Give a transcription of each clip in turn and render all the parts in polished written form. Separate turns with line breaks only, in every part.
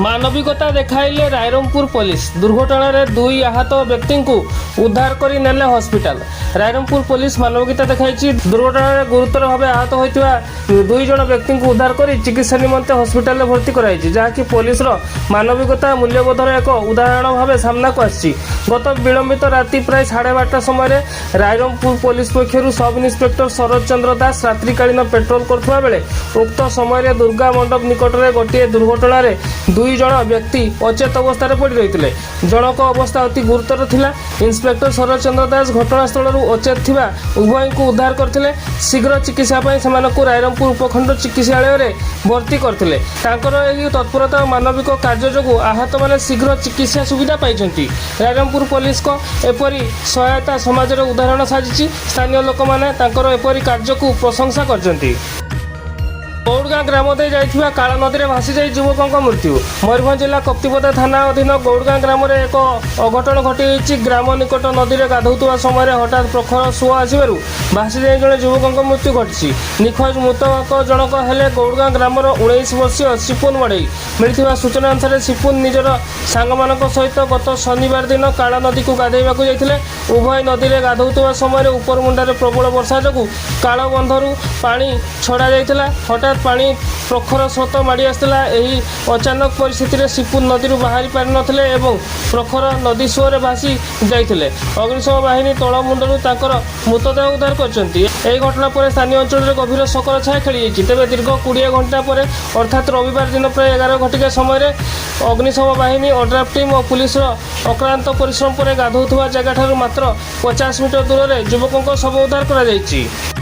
मानविकता देखाइले Rairangpur police दुर्घटना दुई आहत व्यक्ति को उद्धार कर नेले हॉस्पिटल। रायरंगपुर पुलिस मानविकता देखाई दुर्घटना गुरुतर भाव आहत होता दुई जन व्यक्ति को उद्धार कर चिकित्सा निमंते हॉस्पिटल में भर्ती कराई जहाँकि पुलिस मानविकता मूल्यबोधर एक उदाहरण भाव सामना को आसी। गत विलंबित राति प्राय 12:30 समय रायरंगपुर पुलिस पक्षर सब इन्स्पेक्टर शरद चंद्र दास रात्रिकालीन पेट्रोल करुवा बेले उक्त समय दुर्गा मंडप निकट में गोटे दुर्घटना दुई जन व्यक्ति अचेत अवस्था पड़ी रही जनक अवस्था अति गुरुतर थिला। इन्स्पेक्टर शरद चंद्र दास घटनास्थल अचेत थिबा उभय को उद्धार करथिले। शीघ्र चिकित्सा रायरंगपुर उपखंड चिकित्सालय भर्ती करथिले। तत्परता और मानविक कार्य जो आहत मैंने शीघ्र चिकित्सा सुविधा पाई। रायरंगपुर पुलिस को एपरी सहायता समाज उदाहरण साजिश। स्थानीय लोक मैंने एपरी कार्य को प्रशंसा करछंती। गौड़गाँ ग्राम दे जाइथिबा काला नदी में भासी जाई युवकों मृत्यु। मयूरभंज जिला कप्तिपदा थाना अधीन गौड़गाँ ग्राम में एक अघटन घटी। ग्राम निकट नदी में गाधौवा समय हठात प्रखर सुଅ आसबार भासी जाई जड़े युवकों मृत्यु घटी। निखोज मृतक जनक हेले गौड़गाँ ग्राम 19 वर्षीय सिपुन मड़ई। मिलता सूचना अनुसार सिपुन निजर सांग सहित गत शनिवार दिन काला नदी को गाधेवाक जाते। उभय नदी में गाधौवा समय उपर मुंडारे प्रबल वर्षा जो कालबंधरू पानी छड़ा जाता। हठात पानी प्रखर स्रोत माड़ी आसला। अचानक परिस्थिति सिपुन नदी बाहरी पारि नथिले एवं प्रखर नदी सुअरे भासी जाइथिले। अग्निशम बाहिनी तल मुंडरू ताकर मृतदेह उद्धार करछंती। एही घटना पर स्थानीय अंचल में गभीर शोकर छाया खेली। तेज दीर्घ 20 घंटा पर अर्थात रविवार दिन प्राय 11 घटिका समय अग्निशम बाहिनी अड्राफ टीम और पुलिस अक्रांत परिश्रम पर गाधौवा जगह मात्र 50 मीटर दूर में युवकों शव उद्धार कर।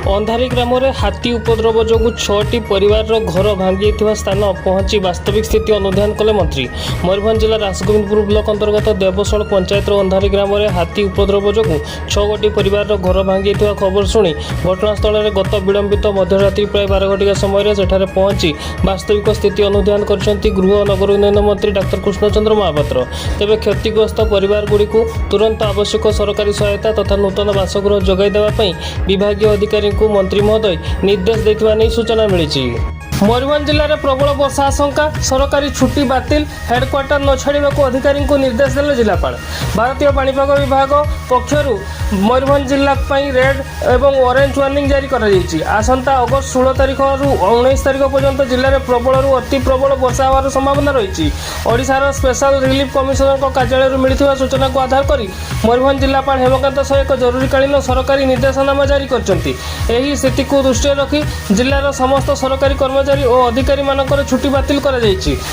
अंधारी ग्राम में हाथी उपद्रव जो 6टी परिवार घर भांगी स्थान पहुंची वास्तविक स्थिति अनुधान कले मंत्री। मयूरभंज जिला रासगोविंदपुर ब्लॉक अंतर्गत देवशल पंचायत अंधारी ग्राम में हाथी उपद्रव जो 6 गोटी परिवार घर भांगी खबर शुणी घटनास्थल में गत विलंबित मध्यरात्रि प्राय 12 घटिका समय सेठारे पहुंची वास्तविक स्थिति अनुधान कर गृह और नगर उन्नयन मंत्री डाक्टर कृष्णचंद्र महापात्र। तेज क्षतिग्रस्त परिवार गुड़ी तुरंत आवश्यक सरकारी सहायता तथा नूतन बासगृह जोगाई देवाई विभागीय अधिकारी को मंत्री महोदय निर्देश देथिबा नै सूचना मिली। मयूरभंज जिले में प्रबल वर्षा आशंका। सरकारी छुट्टी बातिल। हेडक्वार्टर न छाड़ा अधिकारी को निर्देश देले जिलापाल। भारतीय पाणीपाग विभाग पक्षर मयूरभंज जिला रेड एवं ऑरेंज वार्निंग जारी कर आसंता अगस्त 16 तारीख रु 19 तारीख पर्यंत जिले में प्रबल अति प्रबल वर्षा होवार संभावना रही। ओडिशार स्पेशल रिलीफ कमिशनर कार्यालय मिलता सूचना को आधार कर मयूरभंज जिलापाल हेमकांत सह एक जरूरीकालीन सरकारी निर्देशनामा जारी करछंती। एही स्थिति को दृष्टि रखी जिलार समस्त सरकारी कर्मचारी और अधिकारी मानकर छुट्टी बातिल कर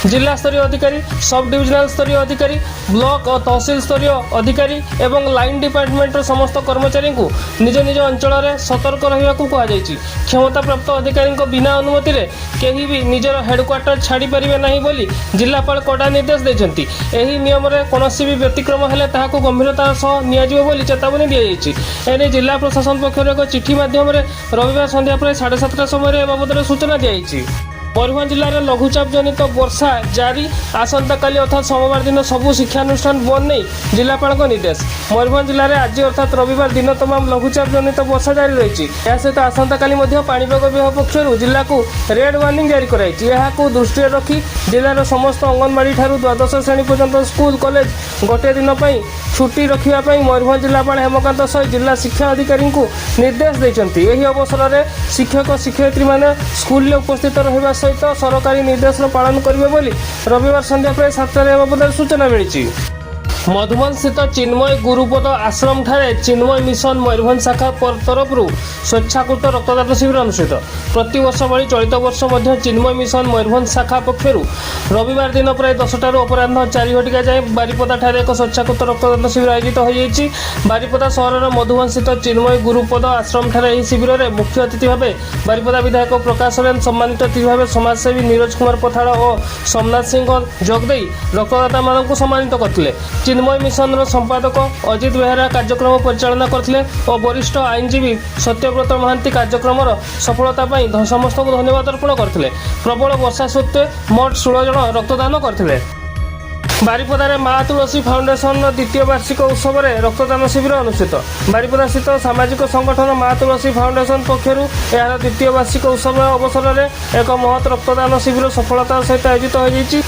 जिला स्तरीय अधिकारी, सब डिविजनल स्तरीय अधिकारी, ब्लॉक और तहसील स्तरीय अधिकारी एवं लाइन डिपार्टमेंट समस्त कर्मचारी को निज निज अंचल में सतर्क रहा कहुई। क्षमता प्राप्त अधिकारी बिना अनुमति रे केही भी निजर हेडक्वार्टर छाड़ी पारे ना बोली जिलापाल कड़ा निर्देश देते। यही नियम में कौन भी व्यतिक्रम हेले ताहाको गंभीरतार सह नियाजिबो बोली चेतावनी दी जाए। जिला प्रशासन पक्षर एक चिठी माध्यम रविवार संध्या प्राय 7:30 समय बाबद सूचना दी। मयूरभंज जिले में लघुचाप जनित वर्षा जारी। आसंता काली अर्थात सोमवार दिन सबू शिक्षानुष्ठान बंद नहीं जिलापाल निर्देश। मयूरभंज जिले में आज अर्थात रविवार दिन तमाम लघुचाप जनित वर्षा जारी रही। सहित आसंता काली पाणीपाग विभाग पक्षर जिला को रेड वार्निंग जारी कर दृष्टि रखी जिलार समस्त अंगनवाड़ी ठारू द्वादश श्रेणी पर्यंत स्कूल कॉलेज गोटे दिन छुट्टी रखापी मयूरभंज जिलापाल हेमकांत सह जिला शिक्षा अधिकारी को निर्देश देते। यही अवसर में शिक्षक शिक्षयित्री मैंने स्कूल में उपस्थित रहा सहित सरकारी निर्देश पालन करेंगे बोली रविवार संध्या प्राय 7 बाबद सूचना मिली। मधुबन स्थित चिन्मय गुरुपद आश्रम ठारे चिन्मय मिशन मयूरभंज शाखा तरफ स्वेच्छाकृत रक्तदान शिविर अनुष्ठित। प्रति वर्ष भली चलित वर्ष मध्य चिन्मय मिशन मयूरभंज शाखा पक्षर रविवार दिन प्राय 10 अपराह 4 घटिका जाए बारिपदा ठारे एक स्वेच्छाकृत रक्तदान शिविर आयोजित होती। बारिपदा सहर मधुबन स्थित चिन्मय गुरुपद आश्रम ठारे यह शिविर में मुख्य अतिथि भाव बारिपदा विधायक प्रकाश सोरेन, सम्मानित अतिथि भाव समाजसेवी नीरज कुमार पथाड़ और सोमनाथ सिंह जोगदे रक्तदाता मानक सम्मानित करते। चिन्मय मिशन संपादक अजित बेहेरा कार्यक्रम परिचालना करथिले और वरिष्ठ आईनजीवी सत्यव्रत महांती कार्यक्रम सफलता समस्त को धन्यवाद अर्पण करथिले। प्रबल वर्षा सत्वे मोट 16 जन रक्तदान करथिले। ବାରିପଦାରେ ମା ତୁଳସୀ ଫାଉଣ୍ଡେସନର ଦ୍ୱିତୀୟ ବାର୍ଷିକ ଉତ୍ସବରେ ରକ୍ତଦାନ ଶିବିର ଅନୁଷ୍ଠିତ। ବାରିପଦାସ୍ଥିତ ସାମାଜିକ ସଂଗଠନ ମା ତୁଳସୀ ଫାଉଣ୍ଡେସନ ପକ୍ଷରୁ ଏହାର ଦ୍ୱିତୀୟ ବାର୍ଷିକ ଉତ୍ସବ ଅବସରରେ ଏକ ମହତ୍ ରକ୍ତଦାନ ଶିବିର ସଫଳତାର ସହିତ ଆୟୋଜିତ ହୋଇଯାଇଛି।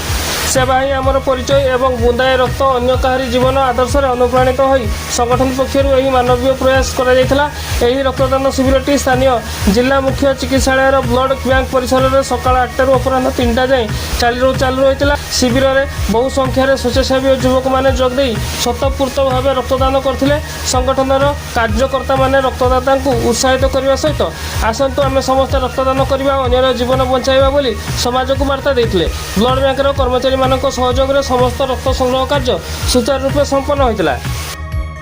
ସେବା ହିଁ ଆମର ପରିଚୟ ଏବଂ ବୁନ୍ଦାଏ ରକ୍ତ ଅନ୍ୟ କାହାରି ଜୀବନ ଆଦର୍ଶରେ ଅନୁପ୍ରାଣିତ ହୋଇ ସଂଗଠନ ପକ୍ଷରୁ ଏହି ମାନବୀୟ ପ୍ରୟାସ କରାଯାଇଥିଲା। ଏହି ରକ୍ତଦାନ ଶିବିରଟି ସ୍ଥାନୀୟ ଜିଲ୍ଲା ମୁଖ୍ୟ ଚିକିତ୍ସାଳୟର ବ୍ଲଡ ବ୍ୟାଙ୍କ ପରିସରରେ ସକାଳ 8ଟାରୁ ଅପରାହ୍ନ 3ଟା ଯାଏଁ ଚାଲୁ ରହିଥିଲା। ଶିବିରରେ ବହୁ ସଂଖ୍ୟାରେ ସ୍ୱେଚ୍ଛାସେବୀ ଓ ଯୁବକମାନେ ଯୋଗଦେଇ ସ୍ୱତଃସ୍ଫୂର୍ତ୍ତ ଭାବେ ରକ୍ତଦାନ କରିଥିଲେ। ସଂଗଠନର କାର୍ଯ୍ୟକର୍ତ୍ତାମାନେ ରକ୍ତଦାତାଙ୍କୁ ଉତ୍ସାହିତ କରିବା ସହିତ ଆସନ୍ତୁ ଆମେ ସମସ୍ତେ ରକ୍ତଦାନ କରିବା ଓ ଅନ୍ୟର ଜୀବନ ବଞ୍ଚାଇବା ବୋଲି ସମାଜକୁ ବାର୍ତ୍ତା ଦେଇଥିଲେ। ବ୍ଲଡ ବ୍ୟାଙ୍କର କର୍ମଚାରୀମାନଙ୍କ ସହଯୋଗରେ ସମସ୍ତ ରକ୍ତ ସଂଗ୍ରହ କାର୍ଯ୍ୟ ସୁଚାରୁ ରୂପେ ସମ୍ପନ୍ନ ହୋଇଥିଲା।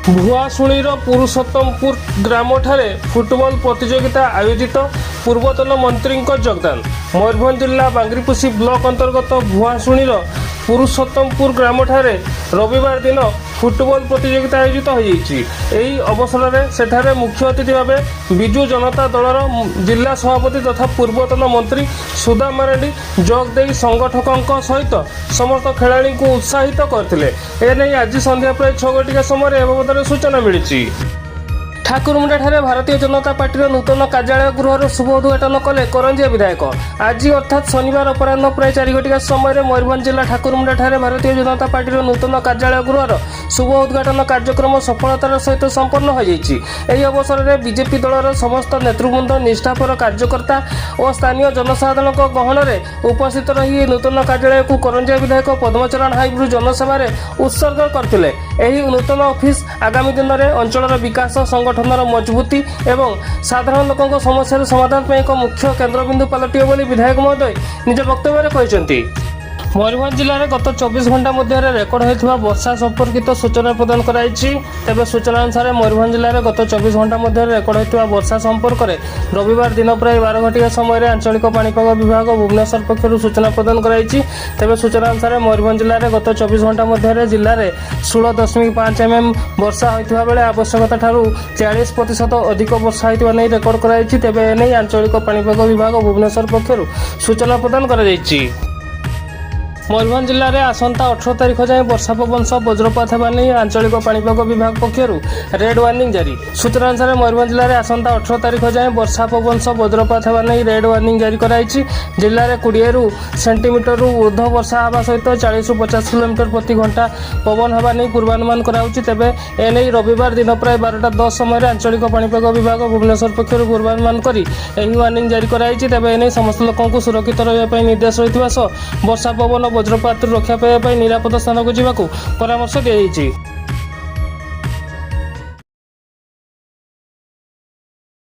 ଭୁଆଶୁଣିର ପୁରୁଷୋତ୍ତମପୁର ଗ୍ରାମଠାରେ ଫୁଟବଲ ପ୍ରତିଯୋଗିତା ଆୟୋଜିତ, ପୂର୍ବତନ ମନ୍ତ୍ରୀଙ୍କ ଯୋଗଦାନ। ମୟୂରଭଞ୍ଜ ଜିଲ୍ଲା ବାଙ୍ଗିରିପୋଷି ବ୍ଲକ ଅନ୍ତର୍ଗତ ଭୁଆଶୁଣିର ପୁରୁଷୋତ୍ତମପୁର ଗ୍ରାମଠାରେ ରବିବାର ଦିନ ଫୁଟବଲ ପ୍ରତିଯୋଗିତା ଆୟୋଜିତ ହୋଇଯାଇଛି। ଏହି ଅବସରରେ ସେଠାରେ ମୁଖ୍ୟ ଅତିଥି ଭାବେ ବିଜୁ ଜନତା ଦଳର ଜିଲ୍ଲା ସଭାପତି ତଥା ପୂର୍ବତନ ମନ୍ତ୍ରୀ ସୁଦାମ ମାରାଣ୍ଡି ଯୋଗ ଦେଇ ସଂଗଠକଙ୍କ ସହିତ ସମସ୍ତ ଖେଳାଳିଙ୍କୁ ଉତ୍ସାହିତ କରିଥିଲେ। ଏନେଇ ଆଜି ସନ୍ଧ୍ୟା ପ୍ରାୟ 6 ଘଟିକା ସମୟରେ ଏ ବାବଦରେ ସୂଚନା ମିଳିଛି। ଠାକୁରମୁଣ୍ଡାଠାରେ ଭାରତୀୟ ଜନତା ପାର୍ଟିର ନୂତନ କାର୍ଯ୍ୟାଳୟ ଗୃହର ଶୁଭ ଉଦ୍ଘାଟନ କଲେ କରଞ୍ଜିଆ ବିଧାୟକ। ଆଜି ଅର୍ଥାତ୍ ଶନିବାର ଅପରାହ୍ନ ପ୍ରାୟ 4 ଘଟିକା ସମୟରେ ମୟୂରଭଞ୍ଜ ଜିଲ୍ଲା ଠାକୁରମୁଣ୍ଡାଠାରେ ଭାରତୀୟ ଜନତା ପାର୍ଟିର ନୂତନ କାର୍ଯ୍ୟାଳୟ ଗୃହର ଶୁଭ ଉଦ୍ଘାଟନ କାର୍ଯ୍ୟକ୍ରମ ସଫଳତାର ସହିତ ସମ୍ପନ୍ନ ହୋଇଯାଇଛି। ଏହି ଅବସରରେ ବିଜେପି ଦଳର ସମସ୍ତ ନେତୃବୃନ୍ଦ, ନିଷ୍ଠାପର କାର୍ଯ୍ୟକର୍ତ୍ତା ଓ ସ୍ଥାନୀୟ ଜନସାଧାରଣଙ୍କ ଗହଣରେ ଉପସ୍ଥିତ ରହି ଏହି ନୂତନ କାର୍ଯ୍ୟାଳୟକୁ କରଞ୍ଜିଆ ବିଧାୟକ ପଦ୍ମଚରଣ ହାଇବ୍ରୁ ଜନସଭାରେ ଉତ୍ସର୍ଗ କରିଥିଲେ। ଏହି ନୂତନ ଅଫିସ ଆଗାମୀ ଦିନରେ ଅଞ୍ଚଳର ବିକାଶ, ସଂଗଠନର ମଜବୁତି ଏବଂ ସାଧାରଣ ଲୋକଙ୍କ ସମସ୍ୟାର ସମାଧାନ ପାଇଁ ଏକ ମୁଖ୍ୟ କେନ୍ଦ୍ରବିନ୍ଦୁ ପାଲଟିବ ବୋଲି ବିଧାୟକ ମହୋଦୟ ନିଜ ବକ୍ତବ୍ୟରେ କହିଛନ୍ତି। ମୟୂରଭଞ୍ଜ ଜିଲ୍ଲାରେ ଗତ 24 ଘଣ୍ଟା ମଧ୍ୟରେ ରେକର୍ଡ ହୋଇଥିବା ବର୍ଷା ସମ୍ପର୍କିତ ସୂଚନା ପ୍ରଦାନ କରାଯାଇଛି। ତେବେ ସୂଚନା ଅନୁସାରେ ମୟୂରଭଞ୍ଜ ଜିଲ୍ଲାରେ ଗତ 24 ଘଣ୍ଟା ମଧ୍ୟରେ ରେକର୍ଡ ହୋଇଥିବା ବର୍ଷା ସମ୍ପର୍କରେ ରବିବାର ଦିନ ପ୍ରାୟ 12 ଘଟିକା ସମୟରେ ଆଞ୍ଚଳିକ ପାଣିପାଗ ବିଭାଗ ଭୁବନେଶ୍ୱର ପକ୍ଷରୁ ସୂଚନା ପ୍ରଦାନ କରାଯାଇଛି। ତେବେ ସୂଚନା ଅନୁସାରେ ମୟୂରଭଞ୍ଜ ଜିଲ୍ଲାରେ ଗତ 24 ଘଣ୍ଟା ମଧ୍ୟରେ ଜିଲ୍ଲାରେ 16.5 mm ବର୍ଷା ହୋଇଥିବା ବେଳେ ଆବଶ୍ୟକତା ଠାରୁ 40% ଅଧିକ ବର୍ଷା ହୋଇଥିବା ନେଇ ରେକର୍ଡ କରାଯାଇଛି। ତେବେ ଏନେଇ ଆଞ୍ଚଳିକ ପାଣିପାଗ ବିଭାଗ ଭୁବନେଶ୍ୱର ପକ୍ଷରୁ ସୂଚନା ପ୍ରଦାନ କରାଯାଇଛି। ମୟୂରଭଞ୍ଜ ଜିଲ୍ଲାରେ ଆସନ୍ତା 18 ତାରିଖ ଯାଏଁ ବର୍ଷା ପବନ ସହ ବଜ୍ରପାତ ହେବା ନେଇ ଆଞ୍ଚଳିକ ପାଣିପାଗ ବିଭାଗ ପକ୍ଷରୁ ରେଡ୍ ୱାର୍ଣ୍ଣିଂ ଜାରି। ସୂଚନା ଅନୁସାରେ ମୟୂରଭଞ୍ଜ ଜିଲ୍ଲାରେ ଆସନ୍ତା 18 ତାରିଖ ଯାଏଁ ବର୍ଷା ପବନ ସହ ବଜ୍ରପାତ ହେବା ନେଇ ରେଡ୍ ୱାର୍ଣ୍ଣିଂ ଜାରି କରାଯାଇଛି। ଜିଲ୍ଲାରେ 20 ସେଣ୍ଟିମିଟରରୁ ଉର୍ଦ୍ଧ୍ୱ ବର୍ଷା ହେବା ସହିତ 40ରୁ 50 କିଲୋମିଟର ପ୍ରତି ଘଣ୍ଟା ପବନ ହେବା ନେଇ ପୂର୍ବାନୁମାନ କରାଯାଉଛି। ତେବେ ଏନେଇ ରବିବାର ଦିନ ପ୍ରାୟ 12:10 ସମୟରେ ଆଞ୍ଚଳିକ ପାଣିପାଗ ବିଭାଗ ଭୁବନେଶ୍ୱର ପକ୍ଷରୁ ପୂର୍ବାନୁମାନ କରି ଏହି ୱାର୍ଣ୍ଣିଂ ଜାରି କରାଯାଇଛି। ତେବେ ଏନେଇ ସମସ୍ତ ଲୋକଙ୍କୁ ସୁରକ୍ଷିତ ରହିବା ପାଇଁ ନିର୍ଦ୍ଦେଶ ରହିଥିବା ସହ ବର୍ଷା ପବନ ବଜ୍ରପାତରୁ ରକ୍ଷା ପାଇବା ପାଇଁ ନିରାପଦ ସ୍ଥାନକୁ ଯିବାକୁ ପରାମର୍ଶ ଦିଆଯାଇଛି।